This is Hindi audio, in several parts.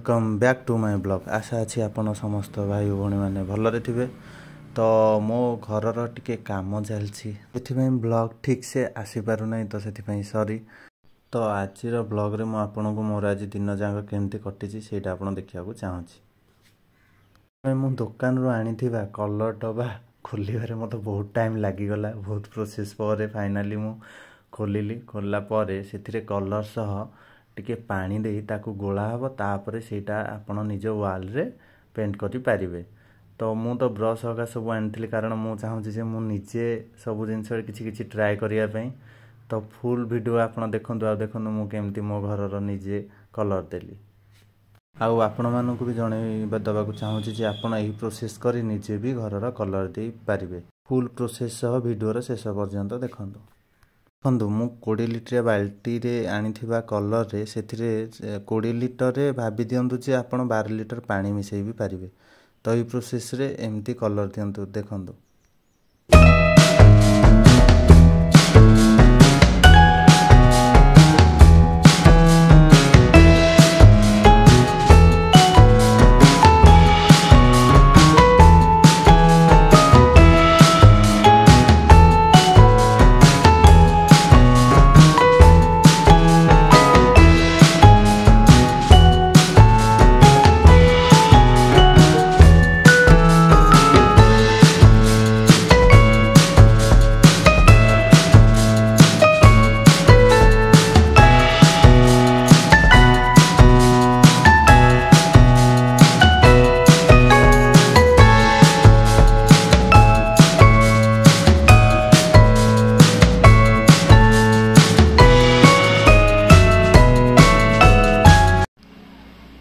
Welcome back to my blog. आशा अच्छी आपण समस्त भाई भौणी मैंने भलरे थे। तो मो घर टिके काम चलती ब्लॉग ठीक से आसीपार ना, तो से सॉरी। तो आज ब्लॉग रे आपन को मोर आज दिन जाक केमती कटी से आप देखा चाहूँगी। मु दुकान रू आनी कलर डबा खोल मत बहुत टाइम लगिगला। बहुत प्रोसेस पर फाइनाली मु खोलिली। खोलला से कलर सह टिके पानी दे ताकू गोला हम, तापर सेटा आपण निज वाल रे पेंट करि पारिबे। तो मु तो ब्रश हका सब आनी, कारण मु चाहूँगी मु निजे सब जिन किसी ट्राए करिया पई। तो फुल वीडियो आपण देखु मु केमती मो घर निजे कलर देली। आउ आपण मानकु भी जणेबा दबाकू चाहूँगी जे आपण एही प्रोसेस करी निजे भी घर कलर दे पारिबे। फुल प्रोसेस सह वीडियो शेष पर्यंत देखंतु। देखो मु 20 लिटर बाल्टी रे आनी कलर रे से 20 लिटर रे भाभी दिंतु जे आप 12 लिटर पानी मिसई भी पारिबे। तो ये प्रोसेस रे एमती कलर दिंतु देखंतु।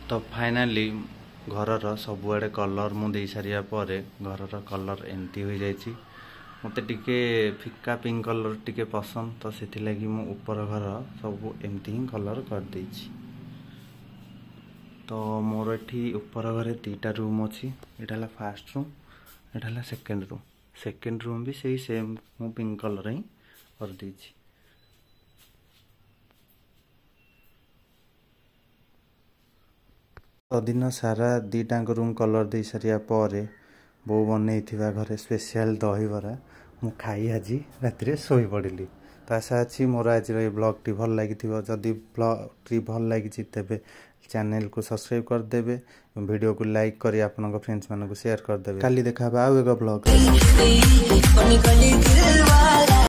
तो फाइनाली घर सबुआड़े कलर मु दे सारिया पर घर कलर एमती हो जाइए। मते टिके फिका पिंक कलर टिके पसंद, तो से लगी मु ऊपर घर सब एमती ही कलर कर देछि। तो मोर एठी ऊपर घरे 2टा रूम अच्छी। एटा फास्ट रूम, एटा सेकेंड रूम। सेकेंड रूम भी सही सेम मु पिंक कलर ही कर देछि। तो दिन सारा 2टाक रूम कलर दे सारिया पर बो बन घरे स्पेशल दहीबरा मु खाई आज राति शोई पड़िली। तो आशा अच्छी मोर आज ब्लॉग टी भल लगी। जदि ब्लॉग टी भल लगी तेबे चैनल को सब्सक्राइब करदेवे, वीडियो को लाइक करी आपन फ्रेंड्स मान को शेयर करदेवे। काली देखा आउ एक ब्लॉग।